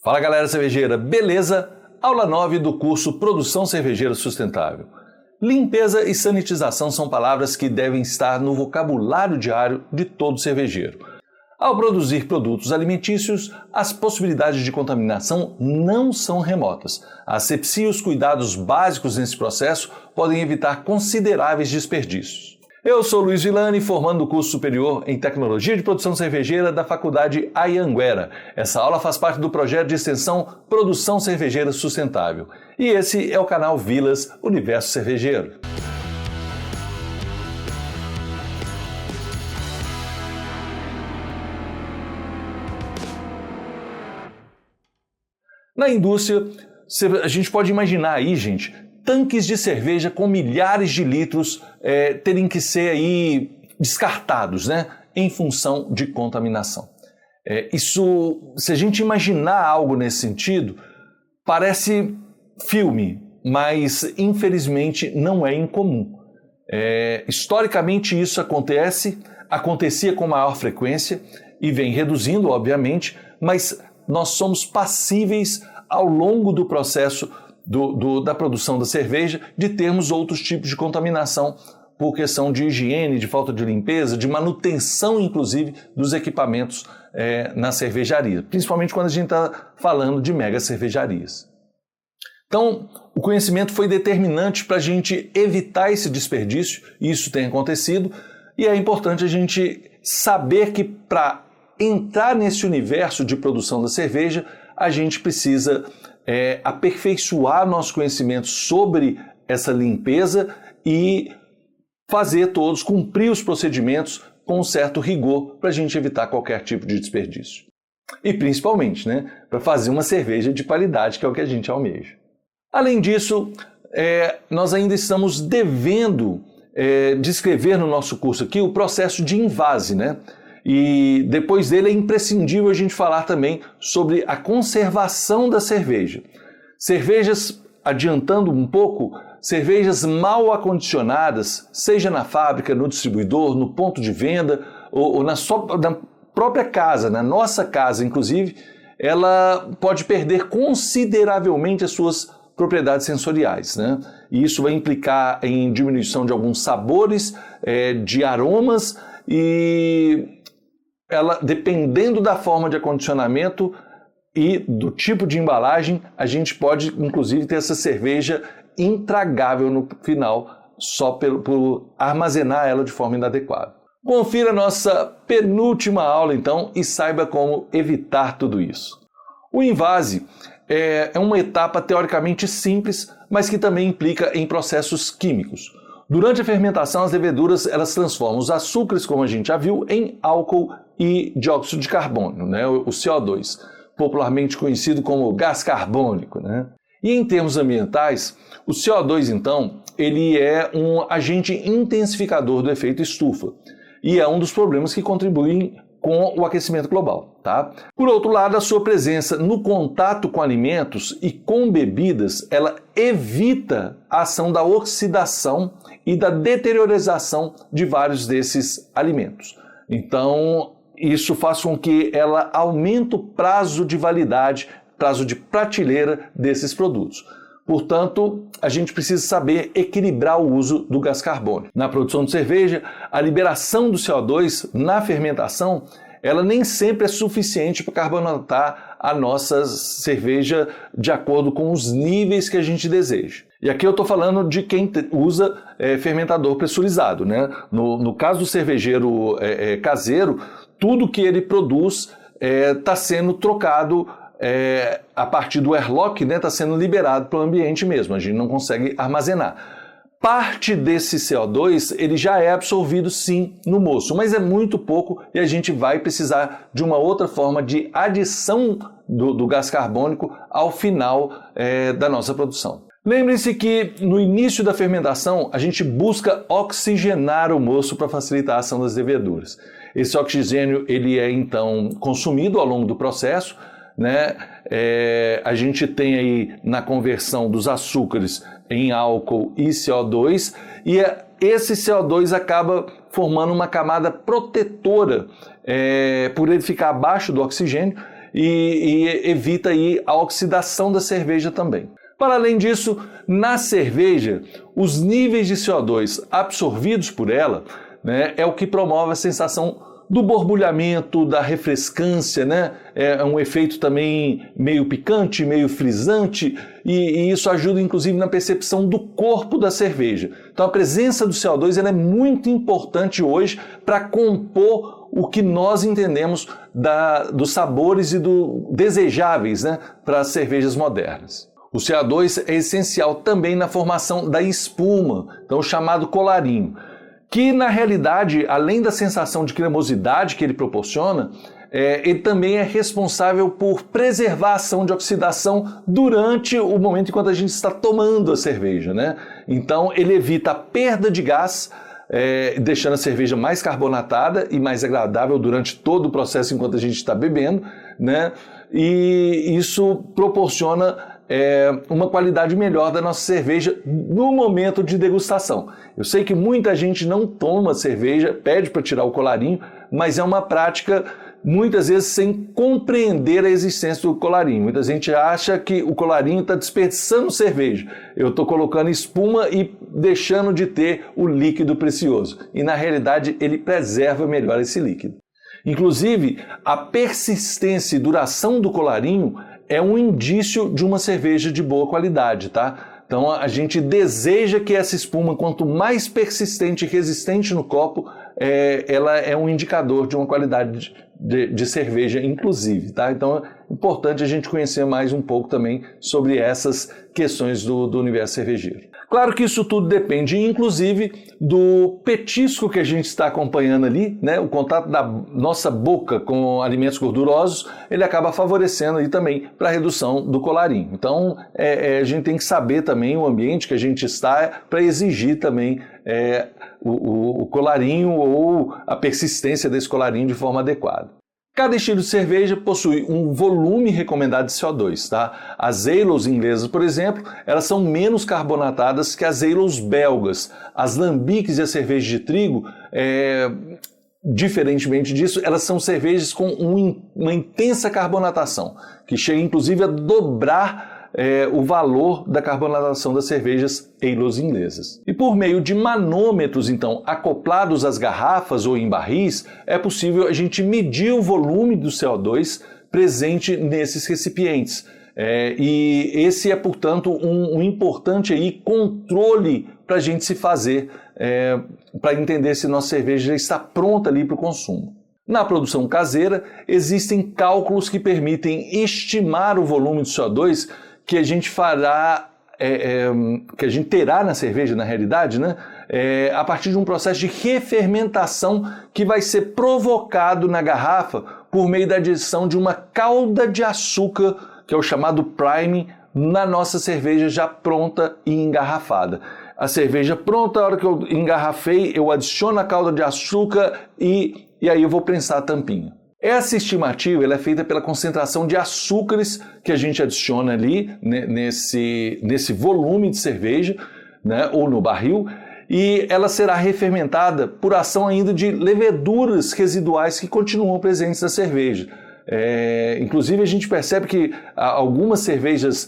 Fala galera cervejeira, beleza? Aula 9 do curso Produção Cervejeira Sustentável. Limpeza e sanitização são palavras que devem estar no vocabulário diário de todo cervejeiro. Ao produzir produtos alimentícios, as possibilidades de contaminação não são remotas. A asepsia e os cuidados básicos nesse processo podem evitar consideráveis desperdícios. Eu sou Luiz Villani, formando do curso superior em Tecnologia de Produção Cervejeira da Faculdade Anhanguera. Essa aula faz parte do projeto de extensão Produção Cervejeira Sustentável. E esse é o canal Vilas Universo Cervejeiro. Na indústria, a gente pode imaginar aí, gente, tanques de cerveja com milhares de litros terem que ser aí descartados, né, em função de contaminação. Isso, se a gente imaginar algo nesse sentido, parece filme, mas infelizmente não é incomum. Historicamente isso acontecia com maior frequência e vem reduzindo, obviamente, mas nós somos passíveis ao longo do processo da produção da cerveja de termos outros tipos de contaminação por questão de higiene, de falta de limpeza, de manutenção, inclusive, dos equipamentos na cervejaria, principalmente quando a gente está falando de mega cervejarias. Então, o conhecimento foi determinante para a gente evitar esse desperdício, e isso tem acontecido, e é importante a gente saber que para entrar nesse universo de produção da cerveja, a gente precisa aperfeiçoar nosso conhecimento sobre essa limpeza e cumprir os procedimentos com um certo rigor para a gente evitar qualquer tipo de desperdício. E principalmente, né, para fazer uma cerveja de qualidade, que é o que a gente almeja. Além disso, nós ainda estamos devendo descrever no nosso curso aqui o processo de invase, né? E depois dele é imprescindível a gente falar também sobre a conservação da cerveja. Cervejas, adiantando um pouco, cervejas mal acondicionadas, seja na fábrica, no distribuidor, no ponto de venda ou na própria casa, na nossa casa inclusive, ela pode perder consideravelmente as suas propriedades sensoriais, né? E isso vai implicar em diminuição de alguns sabores, de aromas e ela, dependendo da forma de acondicionamento e do tipo de embalagem, a gente pode, inclusive, ter essa cerveja intragável no final, só por armazenar ela de forma inadequada. Confira a nossa penúltima aula, então, e saiba como evitar tudo isso. O invase é uma etapa teoricamente simples, mas que também implica em processos químicos. Durante a fermentação, as leveduras elas transformam os açúcares, como a gente já viu, em álcool e dióxido de carbono, né? O CO2, popularmente conhecido como gás carbônico, né? E em termos ambientais, o CO2, então, ele é um agente intensificador do efeito estufa e é um dos problemas que contribuem com o aquecimento global, tá? Por outro lado, a sua presença no contato com alimentos e com bebidas, ela evita a ação da oxidação e da deteriorização de vários desses alimentos. Então, isso faz com que ela aumente o prazo de validade, prazo de prateleira desses produtos. Portanto, a gente precisa saber equilibrar o uso do gás carbônico. Na produção de cerveja, a liberação do CO2 na fermentação, ela nem sempre é suficiente para carbonatar a nossa cerveja de acordo com os níveis que a gente deseja. E aqui eu estou falando de quem usa fermentador pressurizado, né? No caso do cervejeiro caseiro, tudo que ele produz está sendo trocado a partir do airlock, né, está sendo liberado para o ambiente mesmo, a gente não consegue armazenar. Parte desse CO2 ele já é absorvido sim no moço, mas é muito pouco e a gente vai precisar de uma outra forma de adição do gás carbônico ao final da nossa produção. Lembre-se que no início da fermentação a gente busca oxigenar o moço para facilitar a ação das leveduras. Esse oxigênio ele é então consumido ao longo do processo, né? A gente tem aí na conversão dos açúcares em álcool e CO2 e esse CO2 acaba formando uma camada protetora por ele ficar abaixo do oxigênio e evita aí a oxidação da cerveja também. Para além disso, na cerveja, os níveis de CO2 absorvidos por ela, né, é o que promove a sensação do borbulhamento, da refrescância, né? É um efeito também meio picante, meio frisante, e isso ajuda inclusive na percepção do corpo da cerveja. Então a presença do CO2 ela é muito importante hoje para compor o que nós entendemos dos sabores e do desejáveis, né, para as cervejas modernas. O CO2 é essencial também na formação da espuma, então o chamado colarinho, que na realidade, além da sensação de cremosidade que ele proporciona, ele também é responsável por preservar a ação de oxidação durante o momento enquanto a gente está tomando a cerveja, né? Então ele evita a perda de gás, deixando a cerveja mais carbonatada e mais agradável durante todo o processo enquanto a gente está bebendo, né? E isso proporciona uma qualidade melhor da nossa cerveja no momento de degustação. Eu sei que muita gente não toma cerveja, pede para tirar o colarinho, mas é uma prática muitas vezes sem compreender a existência do colarinho. Muita gente acha que o colarinho está desperdiçando cerveja. Eu estou colocando espuma e deixando de ter o líquido precioso. E na realidade ele preserva melhor esse líquido. Inclusive, a persistência e duração do colarinho é um indício de uma cerveja de boa qualidade, tá? Então a gente deseja que essa espuma, quanto mais persistente e resistente no copo, ela é um indicador de uma qualidade de cerveja, inclusive, tá? Então é importante a gente conhecer mais um pouco também sobre essas questões do universo cervejeiro. Claro que isso tudo depende, inclusive, do petisco que a gente está acompanhando ali, né? O contato da nossa boca com alimentos gordurosos, ele acaba favorecendo aí também para a redução do colarinho. Então, a gente tem que saber também o ambiente que a gente está para exigir também o colarinho ou a persistência desse colarinho de forma adequada. Cada estilo de cerveja possui um volume recomendado de CO2, tá? As ales inglesas, por exemplo, elas são menos carbonatadas que as ales belgas. As lambiques e as cervejas de trigo, diferentemente disso, elas são cervejas com uma intensa carbonatação, que chega inclusive a dobrar o valor da carbonatação das cervejas ales inglesas. E por meio de manômetros, então, acoplados às garrafas ou em barris, é possível a gente medir o volume do CO2 presente nesses recipientes. E esse é, portanto, um importante aí controle para a gente se fazer, para entender se nossa cerveja já está pronta ali para o consumo. Na produção caseira, existem cálculos que permitem estimar o volume de CO2 que a gente fará, que a gente terá na cerveja, na realidade, né? A partir de um processo de refermentação que vai ser provocado na garrafa por meio da adição de uma calda de açúcar, que é o chamado priming, na nossa cerveja já pronta e engarrafada. A cerveja pronta, a hora que eu engarrafei, eu adiciono a calda de açúcar e aí eu vou prensar a tampinha. Essa estimativa ela é feita pela concentração de açúcares que a gente adiciona ali nesse volume de cerveja, né, ou no barril, e ela será refermentada por ação ainda de leveduras residuais que continuam presentes na cerveja. Inclusive a gente percebe que algumas cervejas,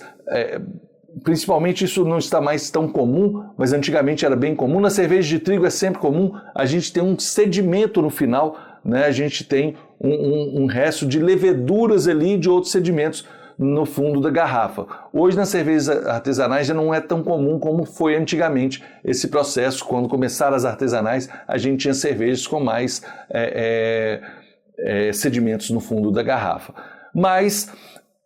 principalmente isso não está mais tão comum, mas antigamente era bem comum, na cerveja de trigo é sempre comum a gente ter um sedimento no final, né? A gente tem um resto de leveduras ali de outros sedimentos no fundo da garrafa. Hoje nas cervejas artesanais já não é tão comum como foi antigamente esse processo. Quando começaram as artesanais, a gente tinha cervejas com mais sedimentos no fundo da garrafa. Mas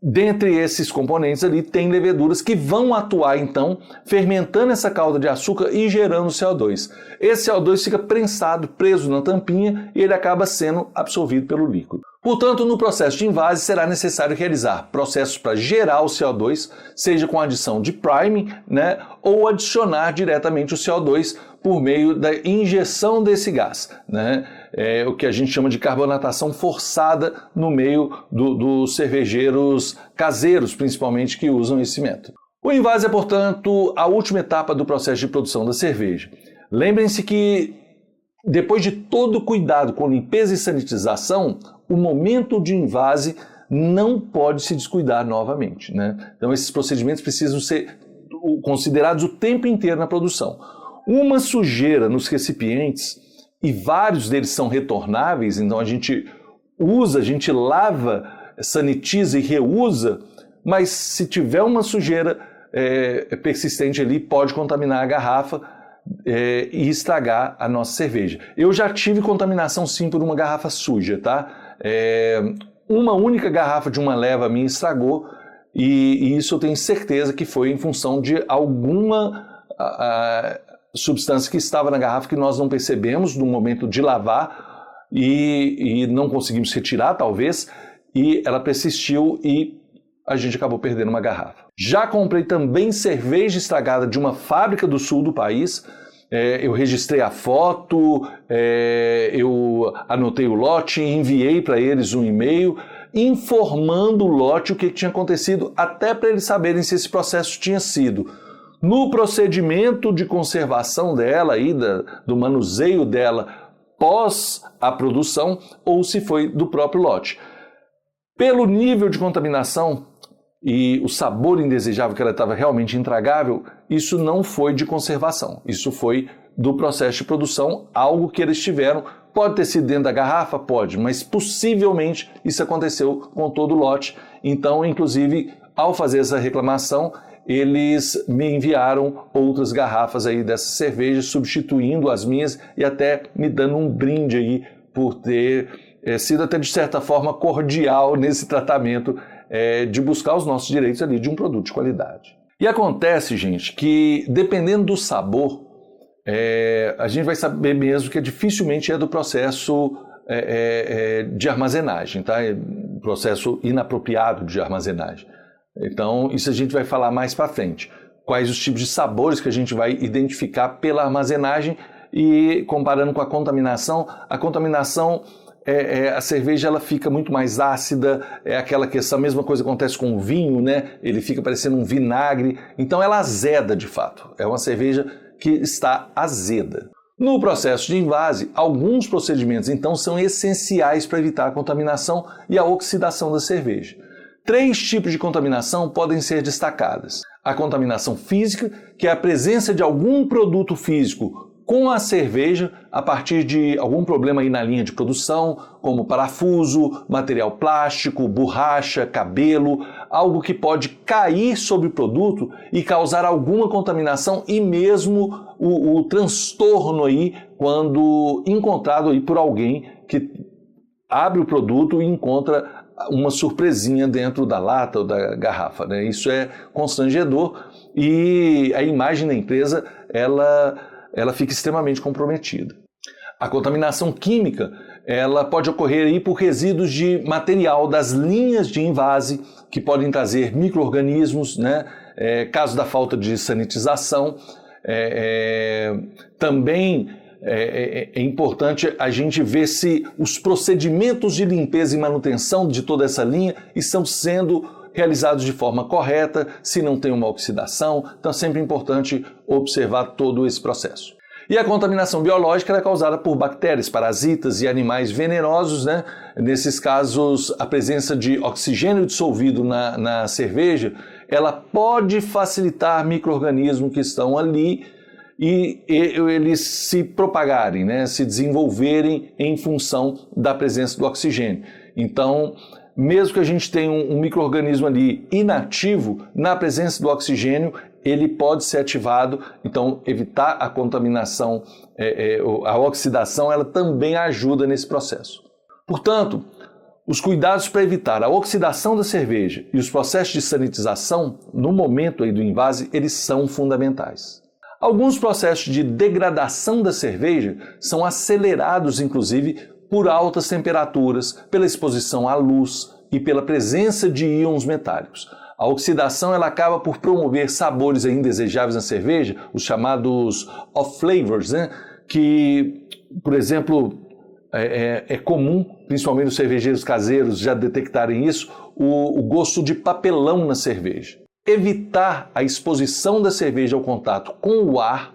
dentre esses componentes ali tem leveduras que vão atuar então fermentando essa calda de açúcar e gerando CO2. Esse CO2 fica prensado, preso na tampinha e ele acaba sendo absorvido pelo líquido. Portanto, no processo de invase será necessário realizar processos para gerar o CO2, seja com a adição de priming, né, ou adicionar diretamente o CO2 por meio da injeção desse gás, né? O que a gente chama de carbonatação forçada no meio dos cervejeiros caseiros, principalmente, que usam esse método. O invase é, portanto, a última etapa do processo de produção da cerveja. Lembrem-se que, depois de todo o cuidado com limpeza e sanitização, o momento de invase não pode se descuidar novamente, né? Então esses procedimentos precisam ser considerados o tempo inteiro na produção. Uma sujeira nos recipientes, e vários deles são retornáveis, então a gente usa, a gente lava, sanitiza e reusa, mas se tiver uma sujeira persistente ali, pode contaminar a garrafa e estragar a nossa cerveja. Eu já tive contaminação sim por uma garrafa suja, tá? Uma única garrafa de uma leva minha estragou, e isso eu tenho certeza que foi em função de alguma substância que estava na garrafa que nós não percebemos no momento de lavar e não conseguimos retirar, talvez, e ela persistiu e a gente acabou perdendo uma garrafa. Já comprei também cerveja estragada de uma fábrica do sul do país. Eu registrei a foto, eu anotei o lote, enviei para eles um e-mail informando o lote o que tinha acontecido, até para eles saberem se esse processo tinha sido no procedimento de conservação dela, do manuseio dela pós a produção, ou se foi do próprio lote. Pelo nível de contaminação e o sabor indesejável, que ela estava realmente intragável, isso não foi de conservação, isso foi do processo de produção, algo que eles tiveram. Pode ter sido dentro da garrafa? Pode, mas possivelmente isso aconteceu com todo o lote. Então, inclusive, ao fazer essa reclamação, eles me enviaram outras garrafas aí dessa cerveja, substituindo as minhas e até me dando um brinde aí por ter sido até de certa forma cordial nesse tratamento de buscar os nossos direitos ali de um produto de qualidade. E acontece, gente, que dependendo do sabor, a gente vai saber mesmo que dificilmente é do processo de armazenagem, tá? Processo inapropriado de armazenagem. Então, isso a gente vai falar mais para frente. Quais os tipos de sabores que a gente vai identificar pela armazenagem e comparando com a contaminação a cerveja ela fica muito mais ácida, aquela questão, a mesma coisa acontece com o vinho, né? Ele fica parecendo um vinagre, então ela azeda de fato, é uma cerveja que está azeda. No processo de invase, alguns procedimentos então são essenciais para evitar a contaminação e a oxidação da cerveja. 3 tipos de contaminação podem ser destacadas. A contaminação física, que é a presença de algum produto físico com a cerveja a partir de algum problema aí na linha de produção, como parafuso, material plástico, borracha, cabelo, algo que pode cair sobre o produto e causar alguma contaminação e mesmo o transtorno aí quando encontrado aí por alguém que abre o produto e encontra uma surpresinha dentro da lata ou da garrafa, né? Isso é constrangedor e a imagem da empresa ela fica extremamente comprometida. A contaminação química ela pode ocorrer aí por resíduos de material das linhas de invase que podem trazer micro-organismos, né? Caso da falta de sanitização. Também é importante a gente ver se os procedimentos de limpeza e manutenção de toda essa linha estão sendo realizados de forma correta, se não tem uma oxidação. Então é sempre importante observar todo esse processo. E a contaminação biológica é causada por bactérias, parasitas e animais venenosos, né? Nesses casos, a presença de oxigênio dissolvido na cerveja, ela pode facilitar micro-organismos que estão ali e eles se propagarem, né? Se desenvolverem em função da presença do oxigênio. Então, mesmo que a gente tenha um micro-organismo ali inativo, na presença do oxigênio, ele pode ser ativado, então evitar a contaminação, a oxidação, ela também ajuda nesse processo. Portanto, os cuidados para evitar a oxidação da cerveja e os processos de sanitização, no momento aí do invase, eles são fundamentais. Alguns processos de degradação da cerveja são acelerados, inclusive, por altas temperaturas, pela exposição à luz e pela presença de íons metálicos. A oxidação ela acaba por promover sabores indesejáveis na cerveja, os chamados off-flavors, né? Que, por exemplo, é comum, principalmente os cervejeiros caseiros já detectarem isso, o gosto de papelão na cerveja. Evitar a exposição da cerveja ao contato com o ar,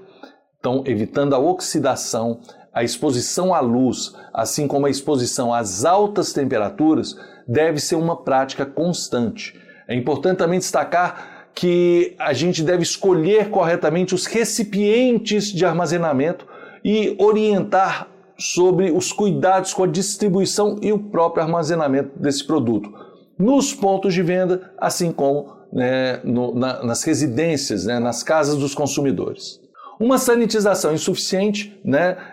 então evitando a oxidação, a exposição à luz, assim como a exposição às altas temperaturas, deve ser uma prática constante. É importante também destacar que a gente deve escolher corretamente os recipientes de armazenamento e orientar sobre os cuidados com a distribuição e o próprio armazenamento desse produto nos pontos de venda, assim como nas residências, nas casas dos consumidores. Uma sanitização insuficiente,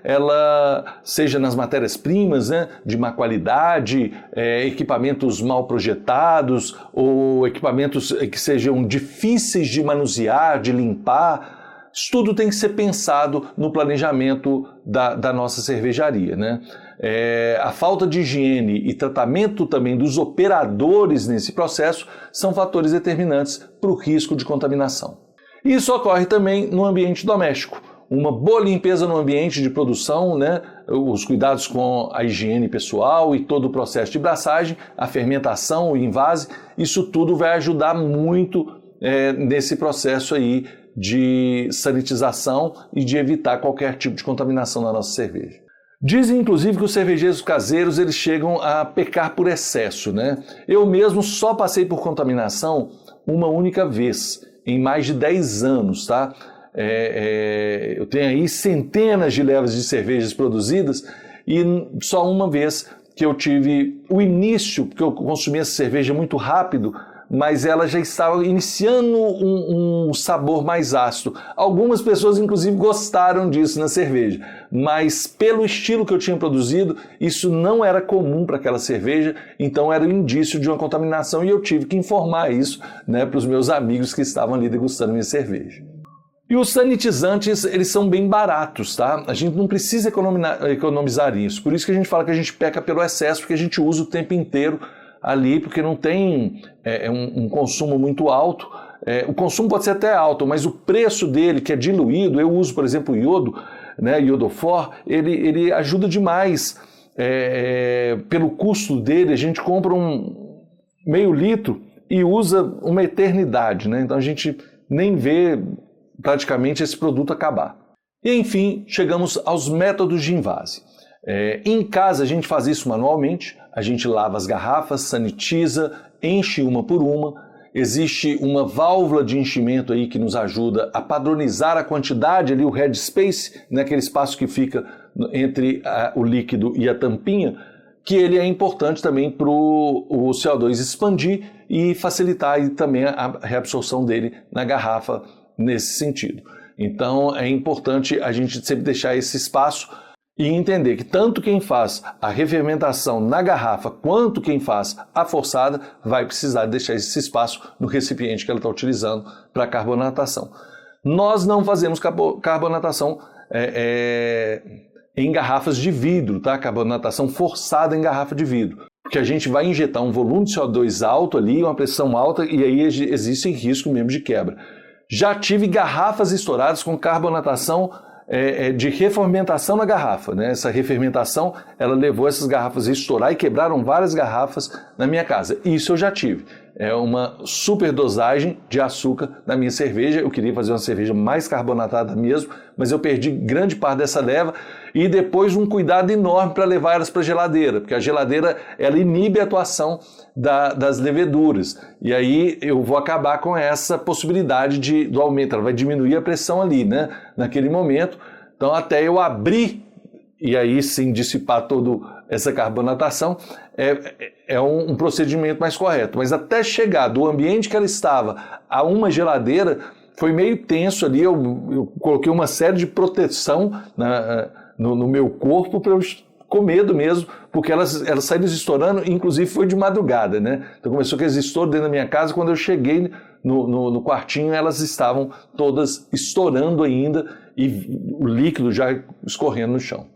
ela seja nas matérias-primas, de má qualidade, equipamentos mal projetados ou equipamentos que sejam difíceis de manusear, de limpar, isso tudo tem que ser pensado no planejamento da nossa cervejaria, A falta de higiene e tratamento também dos operadores nesse processo são fatores determinantes para o risco de contaminação. Isso ocorre também no ambiente doméstico. Uma boa limpeza no ambiente de produção, os cuidados com a higiene pessoal e todo o processo de braçagem, a fermentação, o envase, isso tudo vai ajudar muito nesse processo aí de sanitização e de evitar qualquer tipo de contaminação na nossa cerveja. Dizem, inclusive, que os cervejeiros caseiros eles chegam a pecar por excesso, Eu mesmo só passei por contaminação uma única vez, em mais de 10 anos, tá? Eu tenho aí centenas de levas de cervejas produzidas e só uma vez que eu tive o início, porque eu consumi essa cerveja muito rápido, mas ela já estava iniciando um sabor mais ácido. Algumas pessoas, inclusive, gostaram disso na cerveja, mas pelo estilo que eu tinha produzido, isso não era comum para aquela cerveja, então era um indício de uma contaminação e eu tive que informar isso para os meus amigos que estavam ali degustando minha cerveja. E os sanitizantes, eles são bem baratos, tá? A gente não precisa economizar isso, por isso que a gente fala que a gente peca pelo excesso, porque a gente usa o tempo inteiro ali, porque não tem um consumo muito alto. O consumo pode ser até alto, mas o preço dele, que é diluído, eu uso, por exemplo, o iodo, iodofor, ele ajuda demais. Pelo custo dele, a gente compra um meio litro e usa uma eternidade, Então a gente nem vê praticamente esse produto acabar. E enfim, chegamos aos métodos de envase. Em casa a gente faz isso manualmente, a gente lava as garrafas, sanitiza, enche uma por uma. Existe uma válvula de enchimento aí que nos ajuda a padronizar a quantidade ali, o headspace, aquele espaço que fica entre o líquido e a tampinha, que ele é importante também para o CO2 expandir e facilitar aí também a reabsorção dele na garrafa nesse sentido. Então é importante a gente sempre deixar esse espaço e entender que tanto quem faz a refermentação na garrafa quanto quem faz a forçada vai precisar deixar esse espaço no recipiente que ela está utilizando para a carbonatação. Nós não fazemos carbonatação em garrafas de vidro, tá? Carbonatação forçada em garrafa de vidro, porque a gente vai injetar um volume de CO2 alto ali, uma pressão alta e aí existe risco mesmo de quebra. Já tive garrafas estouradas com carbonatação de refermentação na garrafa, Essa refermentação, ela levou essas garrafas a estourar e quebraram várias garrafas na minha casa. Isso eu já tive. É uma super dosagem de açúcar na minha cerveja. Eu queria fazer uma cerveja mais carbonatada mesmo, mas eu perdi grande parte dessa leva e depois um cuidado enorme para levar elas para a geladeira, porque a geladeira ela inibe a atuação das leveduras. E aí eu vou acabar com essa possibilidade do aumento, ela vai diminuir a pressão ali, naquele momento. Então até eu abrir e aí sim dissipar toda essa carbonatação, é um procedimento mais correto. Mas até chegar do ambiente que ela estava a uma geladeira, foi meio tenso ali, eu coloquei uma série de proteção no meu corpo para eu com medo mesmo, porque elas saíram estourando, inclusive foi de madrugada, Então começou aqueles estouros dentro da minha casa, quando eu cheguei no quartinho, elas estavam todas estourando ainda e o líquido já escorrendo no chão.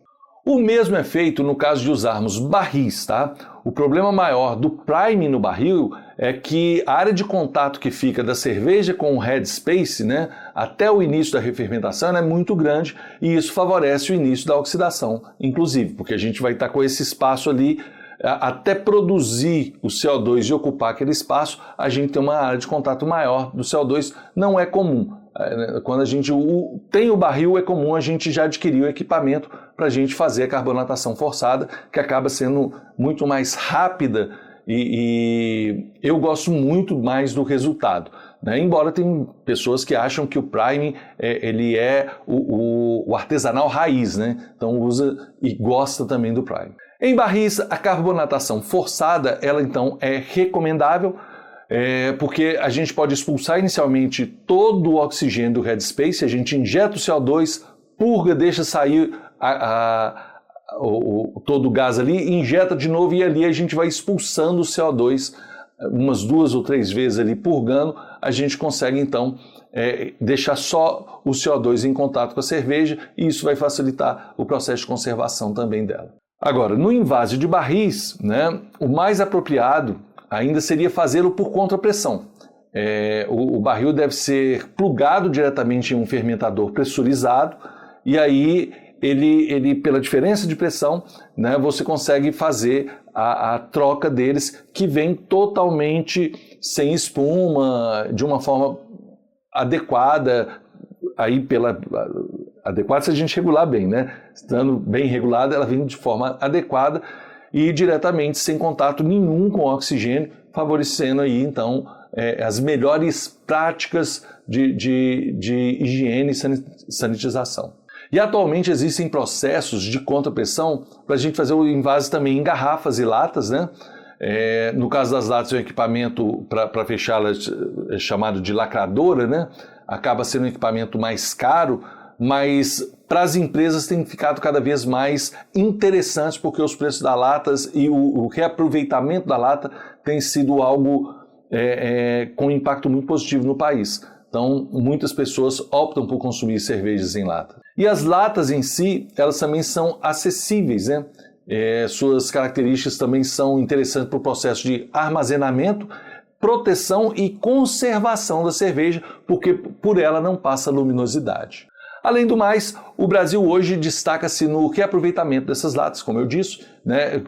O mesmo é feito no caso de usarmos barris, tá? O problema maior do priming no barril é que a área de contato que fica da cerveja com o headspace, até o início da refermentação é muito grande e isso favorece o início da oxidação, inclusive, porque a gente vai estar com esse espaço ali até produzir o CO2 e ocupar aquele espaço, a gente tem uma área de contato maior do CO2, não é comum. Quando a gente tem o barril, é comum a gente já adquirir o equipamento para a gente fazer a carbonatação forçada, que acaba sendo muito mais rápida e eu gosto muito mais do resultado. Embora tem pessoas que acham que o priming ele é o artesanal raiz, então usa e gosta também do priming. Em barris, a carbonatação forçada, ela então é recomendável, porque a gente pode expulsar inicialmente todo o oxigênio do headspace, a gente injeta o CO2, purga, deixa sair todo o gás ali, injeta de novo e ali a gente vai expulsando o CO2 umas 2 ou 3 vezes ali purgando, a gente consegue então deixar só o CO2 em contato com a cerveja e isso vai facilitar o processo de conservação também dela. Agora, no invase de barris, o mais apropriado ainda seria fazê-lo por contrapressão. O barril deve ser plugado diretamente em um fermentador pressurizado e aí ele pela diferença de pressão, você consegue fazer a troca deles, que vem totalmente sem espuma, de uma forma adequada, adequada se a gente regular bem, Estando bem regulada, ela vem de forma adequada e diretamente sem contato nenhum com o oxigênio, favorecendo aí então as melhores práticas de higiene e sanitização. E atualmente existem processos de contrapressão para a gente fazer o invase também em garrafas e latas, no caso das latas, é um equipamento para fechá-las chamado de lacradora, acaba sendo um equipamento mais caro, mas para as empresas tem ficado cada vez mais interessante porque os preços das latas e o reaproveitamento da lata tem sido algo com impacto muito positivo no país. Então, muitas pessoas optam por consumir cervejas em lata. E as latas em si, elas também são acessíveis, suas características também são interessantes para o processo de armazenamento, proteção e conservação da cerveja, porque por ela não passa luminosidade. Além do mais, o Brasil hoje destaca-se no reaproveitamento dessas latas, como eu disse,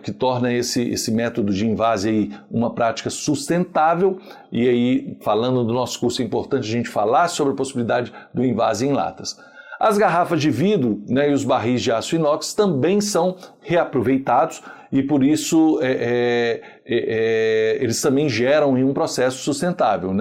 que torna esse método de invase aí uma prática sustentável. E aí, falando do nosso curso, é importante a gente falar sobre a possibilidade do invase em latas. As garrafas de vidro e os barris de aço inox também são reaproveitados e por isso eles também geram um processo sustentável.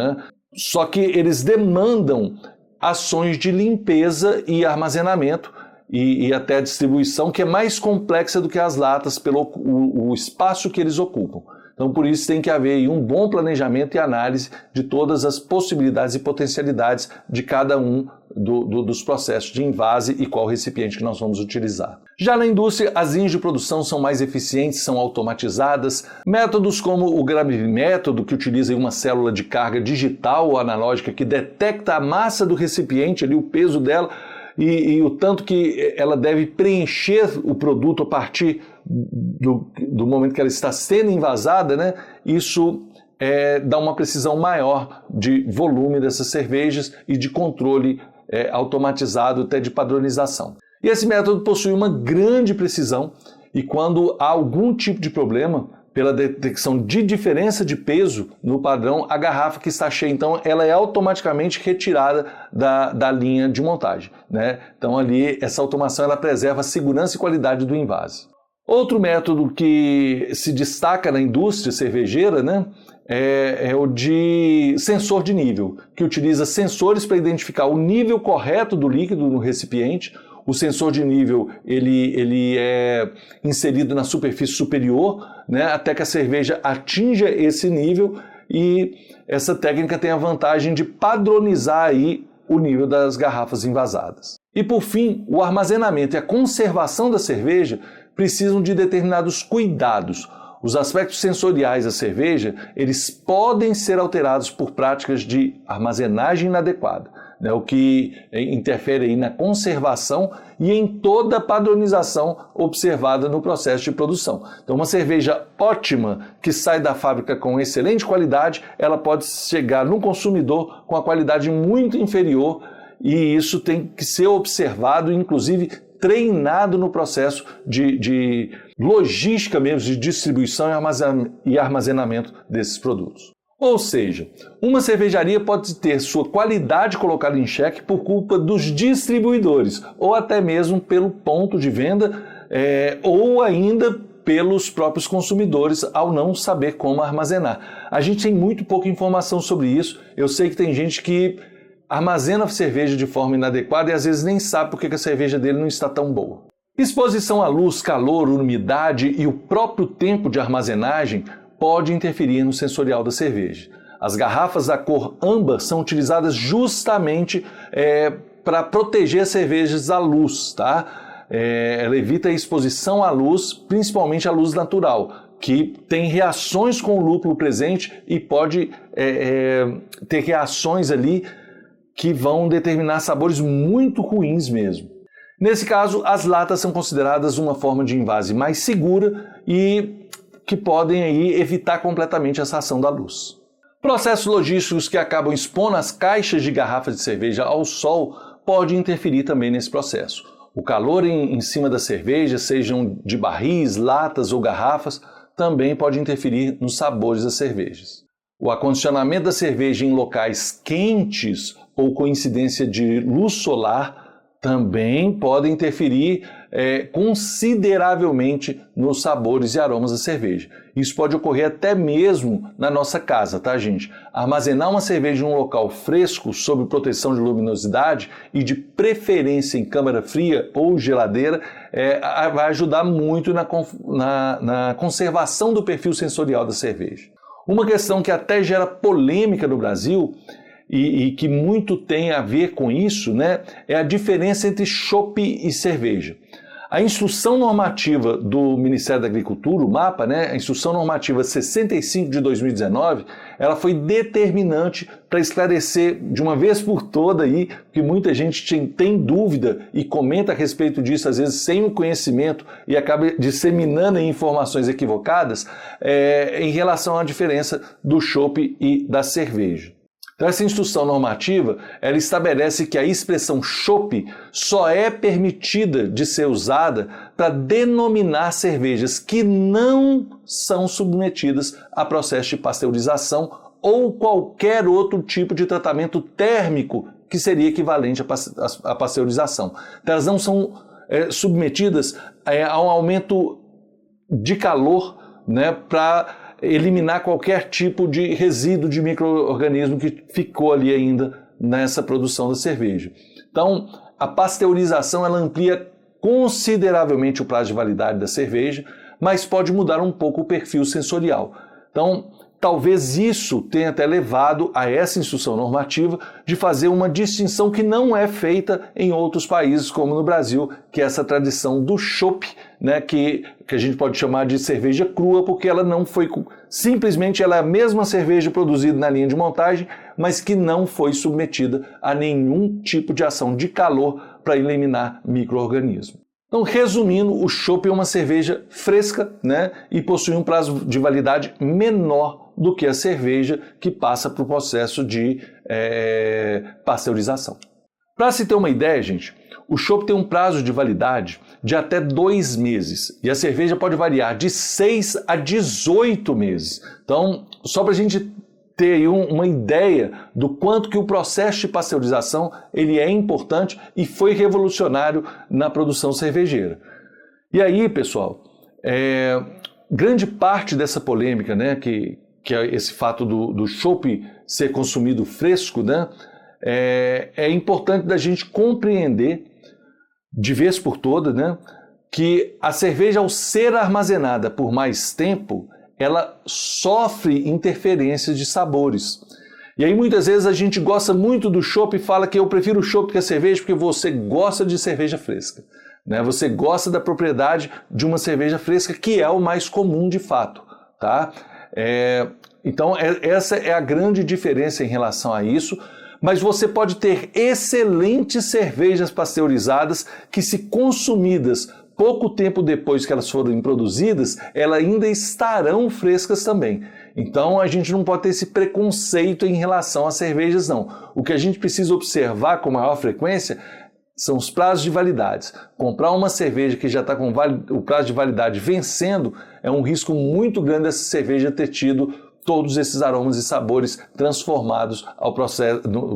Só que eles demandam ações de limpeza e armazenamento e até distribuição, que é mais complexa do que as latas pelo o espaço que eles ocupam. Então, por isso tem que haver aí um bom planejamento e análise de todas as possibilidades e potencialidades de cada um dos processos de invase e qual recipiente que nós vamos utilizar. Já na indústria, as linhas de produção são mais eficientes, são automatizadas. Métodos como o gravimétodo, que utiliza uma célula de carga digital ou analógica que detecta a massa do recipiente, ali, o peso dela, e o tanto que ela deve preencher o produto a partir do momento que ela está sendo envasada, isso dá uma precisão maior de volume dessas cervejas e de controle automatizado até de padronização. E esse método possui uma grande precisão e quando há algum tipo de problema, pela detecção de diferença de peso no padrão, a garrafa que está cheia, então, ela é automaticamente retirada da linha de montagem. Então, ali, essa automação ela preserva a segurança e qualidade do invase. Outro método que se destaca na indústria cervejeira, é o de sensor de nível, que utiliza sensores para identificar o nível correto do líquido no recipiente. O sensor de nível ele é inserido na superfície superior, até que a cerveja atinja esse nível e essa técnica tem a vantagem de padronizar aí o nível das garrafas envasadas. E por fim, o armazenamento e a conservação da cerveja precisam de determinados cuidados. Os aspectos sensoriais da cerveja, eles podem ser alterados por práticas de armazenagem inadequada, o que interfere aí na conservação e em toda a padronização observada no processo de produção. Então, uma cerveja ótima que sai da fábrica com excelente qualidade, ela pode chegar no consumidor com a qualidade muito inferior e isso tem que ser observado, inclusive treinado no processo de logística mesmo de distribuição e armazenamento desses produtos. Ou seja, uma cervejaria pode ter sua qualidade colocada em xeque por culpa dos distribuidores, ou até mesmo pelo ponto de venda, ou ainda pelos próprios consumidores ao não saber como armazenar. A gente tem muito pouca informação sobre isso. Eu sei que tem gente que armazena a cerveja de forma inadequada e às vezes nem sabe porque a cerveja dele não está tão boa. Exposição à luz, calor, umidade e o próprio tempo de armazenagem pode interferir no sensorial da cerveja. As garrafas da cor âmbar são utilizadas justamente para proteger as cervejas da luz, tá? Ela evita a exposição à luz, principalmente à luz natural, que tem reações com o lúpulo presente e pode ter reações ali que vão determinar sabores muito ruins mesmo. Nesse caso, as latas são consideradas uma forma de invase mais segura e que podem aí evitar completamente essa ação da luz. Processos logísticos que acabam expondo as caixas de garrafas de cerveja ao sol podem interferir também nesse processo. O calor em cima da cerveja, sejam de barris, latas ou garrafas, também pode interferir nos sabores das cervejas. O acondicionamento da cerveja em locais quentes ou coincidência de luz solar também pode interferir consideravelmente nos sabores e aromas da cerveja. Isso pode ocorrer até mesmo na nossa casa, tá, gente? Armazenar uma cerveja em um local fresco, sob proteção de luminosidade e de preferência em câmara fria ou geladeira, vai ajudar muito na conservação do perfil sensorial da cerveja. Uma questão que até gera polêmica no Brasil e que muito tem a ver com isso, né, é a diferença entre chopp e cerveja. A instrução normativa do Ministério da Agricultura, o MAPA, né, a instrução normativa 65 de 2019, ela foi determinante para esclarecer de uma vez por toda aí, que muita gente tem dúvida e comenta a respeito disso, às vezes sem o conhecimento e acaba disseminando informações equivocadas em relação à diferença do chopp e da cerveja. Então, essa instrução normativa, ela estabelece que a expressão chopp só é permitida de ser usada para denominar cervejas que não são submetidas a processo de pasteurização ou qualquer outro tipo de tratamento térmico que seria equivalente à pasteurização. Então, elas não são submetidas a um aumento de calor, né, para eliminar qualquer tipo de resíduo de micro-organismo que ficou ali ainda nessa produção da cerveja. Então, a pasteurização ela amplia consideravelmente o prazo de validade da cerveja, mas pode mudar um pouco o perfil sensorial. Então, talvez isso tenha até levado a essa instrução normativa de fazer uma distinção que não é feita em outros países, como no Brasil, que é essa tradição do chopp, né, que a gente pode chamar de cerveja crua, porque ela não foi... Simplesmente ela é a mesma cerveja produzida na linha de montagem, mas que não foi submetida a nenhum tipo de ação de calor para eliminar micro-organismos. Então, resumindo, o chopp é uma cerveja fresca, né, e possui um prazo de validade menor do que a cerveja que passa por processo de pasteurização. Para se ter uma ideia, gente, o chopp tem um prazo de validade de até 2 meses e a cerveja pode variar de 6 a 18 meses. Então, só para a gente ter aí uma ideia do quanto que o processo de pasteurização ele é importante e foi revolucionário na produção cervejeira. E aí, pessoal, grande parte dessa polêmica, né, que é esse fato do chopp ser consumido fresco, né, é importante da gente compreender de vez por todas, né, que a cerveja, ao ser armazenada por mais tempo, ela sofre interferências de sabores. E aí muitas vezes a gente gosta muito do chopp e fala que eu prefiro o chopp que a cerveja porque você gosta de cerveja fresca, né? Você gosta da propriedade de uma cerveja fresca, que é o mais comum de fato, tá? Então essa é a grande diferença em relação a isso. Mas você pode ter excelentes cervejas pasteurizadas que, se consumidas pouco tempo depois que elas foram produzidas, elas ainda estarão frescas também. Então a gente não pode ter esse preconceito em relação às cervejas, não. O que a gente precisa observar com maior frequência são os prazos de validade. Comprar uma cerveja que já está com o prazo de validade vencendo é um risco muito grande dessa cerveja ter tido todos esses aromas e sabores transformados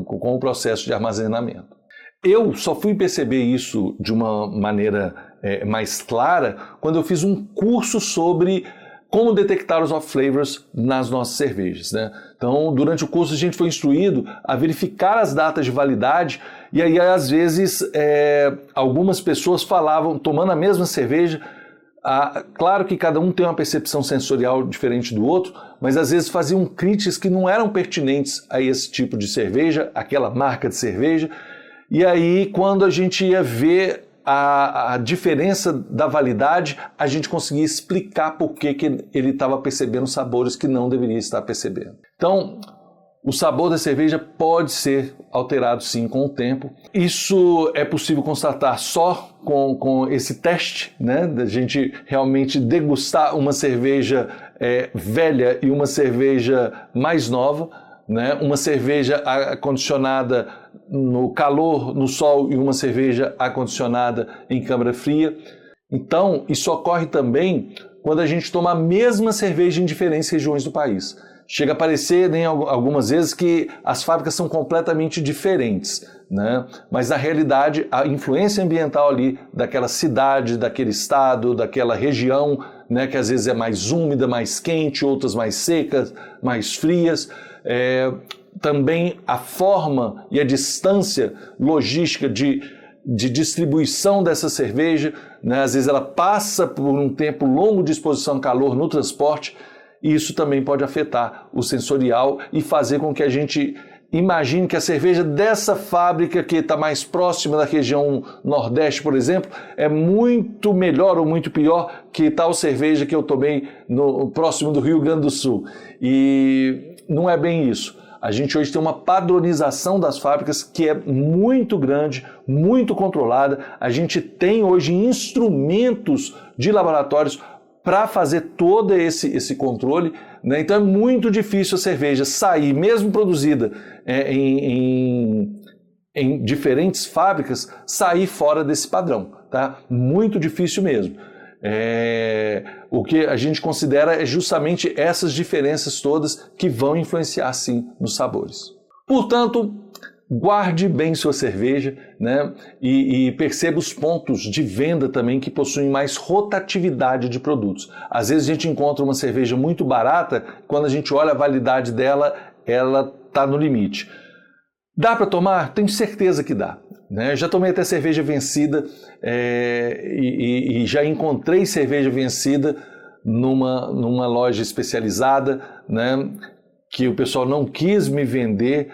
com o processo de armazenamento. Eu só fui perceber isso de uma maneira mais clara quando eu fiz um curso sobre como detectar os off-flavors nas nossas cervejas, né? Então, durante o curso a gente foi instruído a verificar as datas de validade e aí, às vezes, algumas pessoas falavam, tomando a mesma cerveja, claro que cada um tem uma percepção sensorial diferente do outro, mas às vezes faziam críticas que não eram pertinentes a esse tipo de cerveja, aquela marca de cerveja, e aí quando a gente ia ver a diferença da validade, a gente conseguia explicar por que ele estava percebendo sabores que não deveria estar percebendo. Então, o sabor da cerveja pode ser alterado sim com o tempo. Isso é possível constatar só com esse teste, né? Da gente realmente degustar uma cerveja velha e uma cerveja mais nova, né? Uma cerveja acondicionada no calor, no sol, e uma cerveja acondicionada em câmara fria. Então, isso ocorre também quando a gente toma a mesma cerveja em diferentes regiões do país. Chega a parecer, algumas vezes, que as fábricas são completamente diferentes, né? Mas na realidade a influência ambiental ali daquela cidade, daquele estado, daquela região, né, que às vezes é mais úmida, mais quente, outras mais secas, mais frias, também a forma e a distância logística de distribuição dessa cerveja, né? Às vezes ela passa por um tempo longo de exposição ao calor no transporte, e isso também pode afetar o sensorial e fazer com que a gente imagine que a cerveja dessa fábrica que está mais próxima da região Nordeste, por exemplo, é muito melhor ou muito pior que tal cerveja que eu tomei próximo do Rio Grande do Sul. E não é bem isso. A gente hoje tem uma padronização das fábricas que é muito grande, muito controlada. A gente tem hoje instrumentos de laboratórios para fazer todo esse controle, né? Então é muito difícil a cerveja sair, mesmo produzida em diferentes fábricas, sair fora desse padrão, tá? Muito difícil mesmo. O que a gente considera é justamente essas diferenças todas que vão influenciar, sim, nos sabores. Portanto, guarde bem sua cerveja, né? E perceba os pontos de venda também que possuem mais rotatividade de produtos. Às vezes a gente encontra uma cerveja muito barata, quando a gente olha a validade dela, ela está no limite. Dá para tomar? Tenho certeza que dá. Né? Já tomei até cerveja vencida e já encontrei cerveja vencida numa loja especializada, né? Que o pessoal não quis me vender.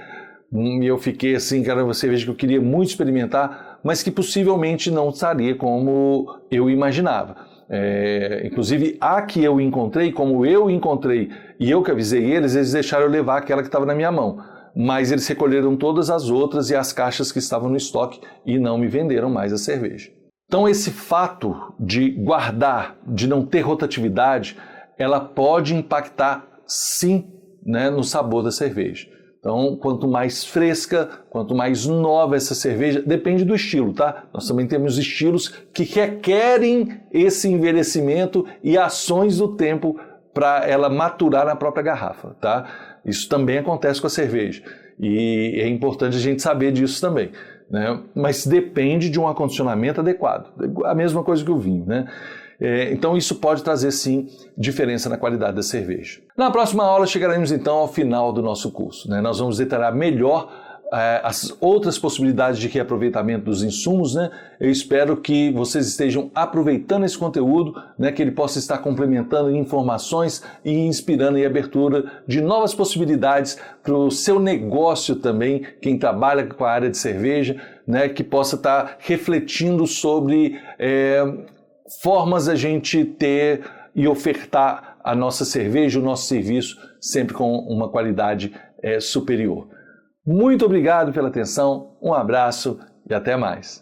E eu fiquei assim, cara, uma cerveja que eu queria muito experimentar, mas que possivelmente não estaria como eu imaginava. Inclusive, a que eu encontrei, como eu encontrei e eu que avisei eles deixaram eu levar aquela que estava na minha mão. Mas eles recolheram todas as outras e as caixas que estavam no estoque e não me venderam mais a cerveja. Então esse fato de guardar, de não ter rotatividade, ela pode impactar sim, né, no sabor da cerveja. Então, quanto mais fresca, quanto mais nova essa cerveja, depende do estilo, tá? Nós também temos estilos que requerem esse envelhecimento e ações do tempo para ela maturar na própria garrafa, tá? Isso também acontece com a cerveja e é importante a gente saber disso também, né? Mas depende de um acondicionamento adequado, a mesma coisa que o vinho, né? Então isso pode trazer sim diferença na qualidade da cerveja. Na próxima aula chegaremos então ao final do nosso curso, né? Nós vamos detalhar melhor as outras possibilidades de reaproveitamento dos insumos, né? Eu espero que vocês estejam aproveitando esse conteúdo, né? Que ele possa estar complementando informações e inspirando em abertura de novas possibilidades para o seu negócio também, quem trabalha com a área de cerveja, né? Que possa estar refletindo sobre formas a gente ter e ofertar a nossa cerveja, o nosso serviço, sempre com uma qualidade superior. Muito obrigado pela atenção, um abraço e até mais.